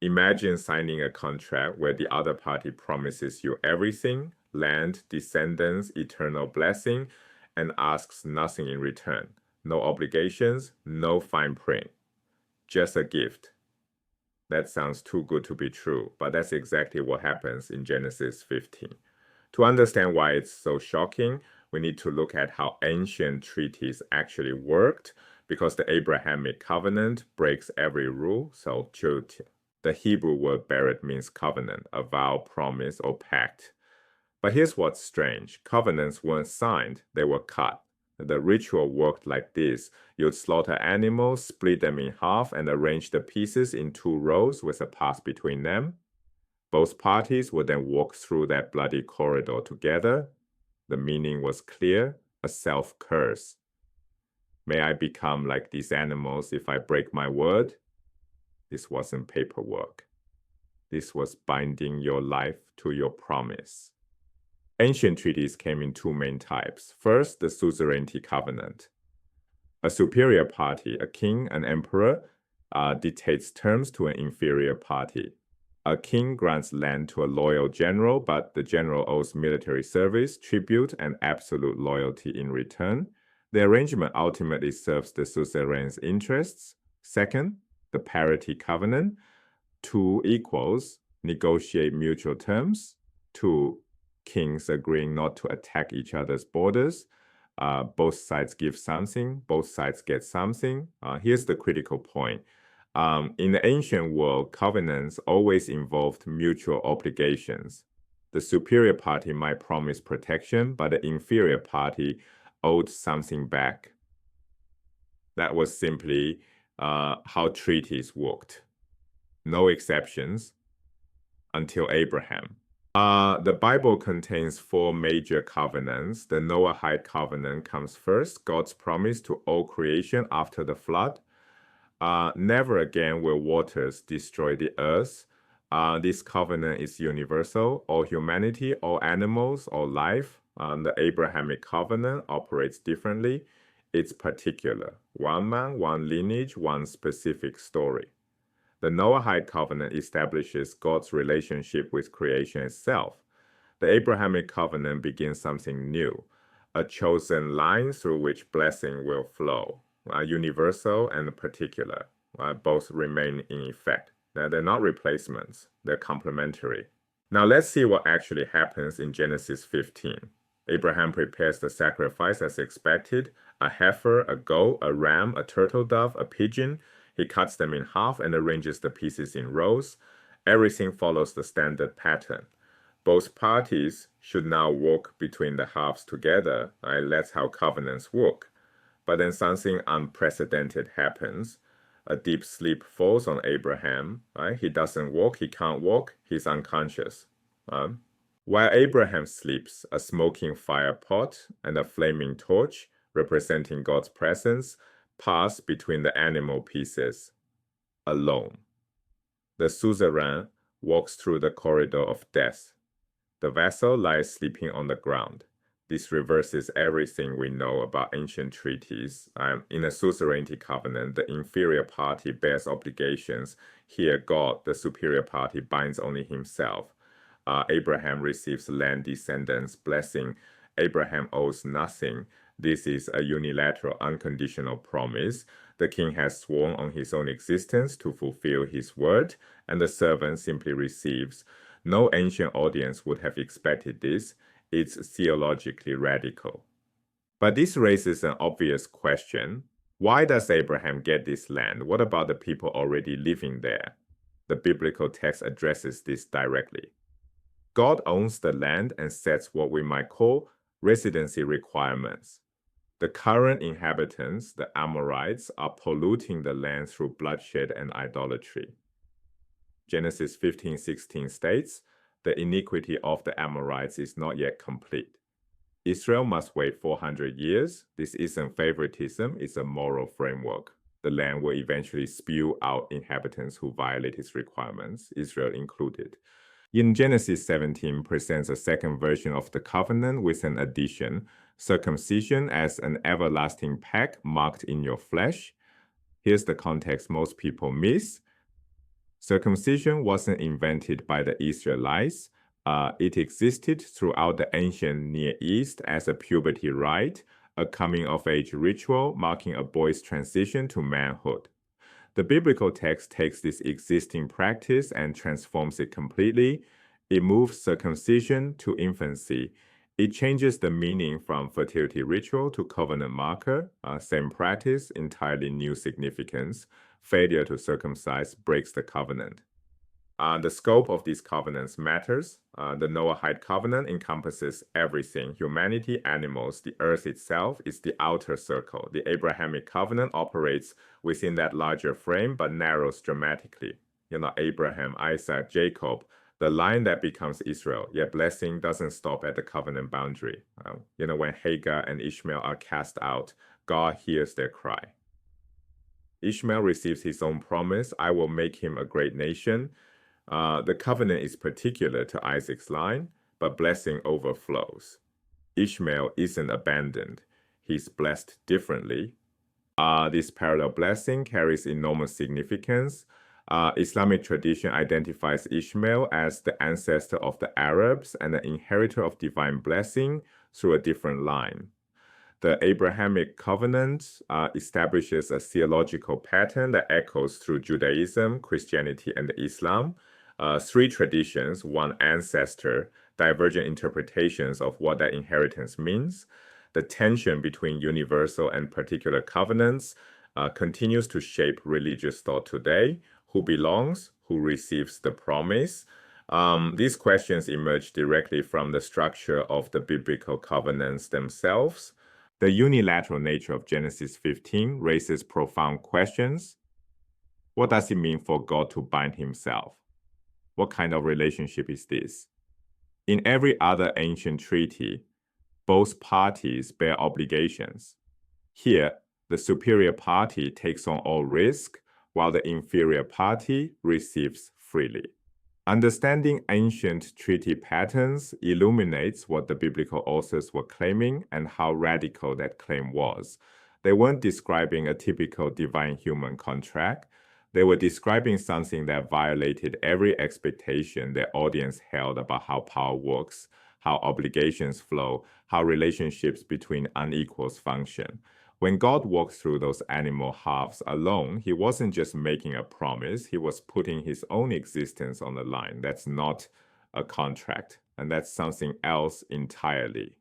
Imagine signing a contract where the other party promises you everything, land, descendants, eternal blessing, and asks nothing in return. No obligations, no fine print, just a gift. That sounds too good to be true, but that's exactly what happens in Genesis 15. To understand why it's so shocking, we need to look at how ancient treaties actually worked, because the Abrahamic covenant breaks every rule, so treaty. The Hebrew word berit means covenant, a vow, promise, or pact. But here's what's strange. Covenants weren't signed, they were cut. The ritual worked like this. You'd slaughter animals, split them in half, and arrange the pieces in two rows with a path between them. Both parties would then walk through that bloody corridor together. The meaning was clear, a self-curse. May I become like these animals if I break my word? This wasn't paperwork. This was binding your life to your promise. Ancient treaties came in two main types. First, the Suzerainty covenant. A superior party, a king, an emperor, dictates terms to an inferior party. A king grants land to a loyal general, but the general owes military service, tribute, and absolute loyalty in return. The arrangement ultimately serves the suzerain's interests. Second, the parity covenant. Two equals negotiate mutual terms. Two kings agreeing not to attack each other's borders. Both sides give something, both sides get something. Here's the critical point. In the ancient world, covenants always involved mutual obligations. The superior party might promise protection, but the inferior party owed something back. That was simply how treaties worked. No exceptions until Abraham. The Bible contains four major covenants. The Noahide covenant comes first, God's promise to all creation after the flood. Never again will waters destroy the earth. This covenant is universal. All humanity, all animals, all life. The Abrahamic covenant operates differently. It's particular. One man, one lineage, one specific story. The Noahide covenant establishes God's relationship with creation itself. The Abrahamic covenant begins something new, a chosen line through which blessing will flow. Universal and particular, both remain in effect. They're not replacements, they're complementary. Now let's see what actually happens in Genesis 15. Abraham prepares the sacrifice as expected, a heifer, a goat, a ram, a turtle dove, a pigeon. He cuts them in half and arranges the pieces in rows. Everything follows the standard pattern. Both parties should now walk between the halves together. That's how covenants work. But then something unprecedented happens. A deep sleep falls on Abraham. He doesn't walk, he can't walk, he's unconscious. While Abraham sleeps, a smoking fire pot and a flaming torch, representing God's presence, pass between the animal pieces, alone. The suzerain walks through the corridor of death. The vessel lies sleeping on the ground. This reverses everything we know about ancient treaties. In a suzerainty covenant, the inferior party bears obligations. Here, God, the superior party, binds only himself. Abraham receives land, descendants, blessing. Abraham owes nothing. This is a unilateral, unconditional promise. The king has sworn on his own existence to fulfill his word, and the servant simply receives. No ancient audience would have expected this. It's theologically radical. But this raises an obvious question. Why does Abraham get this land? What about the people already living there? The biblical text addresses this directly. God owns the land and sets what we might call residency requirements. The current inhabitants, the Amorites, are polluting the land through bloodshed and idolatry. Genesis 15:16 states, the iniquity of the Amorites is not yet complete. Israel must wait 400 years. This isn't favoritism, it's a moral framework. The land will eventually spew out inhabitants who violate its requirements, Israel included. In Genesis 17 presents a second version of the covenant with an addition, circumcision as an everlasting pact marked in your flesh. Here's the context most people miss. Circumcision wasn't invented by the Israelites. It existed throughout the ancient Near East as a puberty rite, a coming-of-age ritual marking a boy's transition to manhood. The biblical text takes this existing practice and transforms it completely. It moves circumcision to infancy. It changes the meaning from fertility ritual to covenant marker. Same practice, entirely new significance. Failure to circumcise breaks the covenant. The scope of these covenants matters. The Noahide covenant encompasses everything: humanity, animals, the earth itself is the outer circle. The Abrahamic covenant operates within that larger frame but narrows dramatically. Abraham, Isaac, Jacob, the line that becomes Israel, yet blessing doesn't stop at the covenant boundary. When Hagar and Ishmael are cast out, God hears their cry. Ishmael receives his own promise: I will make him a great nation. The covenant is particular to Isaac's line, but blessing overflows. Ishmael isn't abandoned. He's blessed differently. This parallel blessing carries enormous significance. Islamic tradition identifies Ishmael as the ancestor of the Arabs and the inheritor of divine blessing through a different line. The Abrahamic covenant establishes a theological pattern that echoes through Judaism, Christianity, and Islam. Three traditions, one ancestor, divergent interpretations of what that inheritance means. The tension between universal and particular covenants continues to shape religious thought today. Who belongs? Who receives the promise? These questions emerge directly from the structure of the biblical covenants themselves. The unilateral nature of Genesis 15 raises profound questions. What does it mean for God to bind himself? What kind of relationship is this? In every other ancient treaty, both parties bear obligations. Here, the superior party takes on all risk, while the inferior party receives freely. Understanding ancient treaty patterns illuminates what the biblical authors were claiming and how radical that claim was. They weren't describing a typical divine-human contract. They were describing something that violated every expectation their audience held about how power works, how obligations flow, how relationships between unequals function. When God walked through those animal halves alone, he wasn't just making a promise, he was putting his own existence on the line. That's not a contract, and that's something else entirely.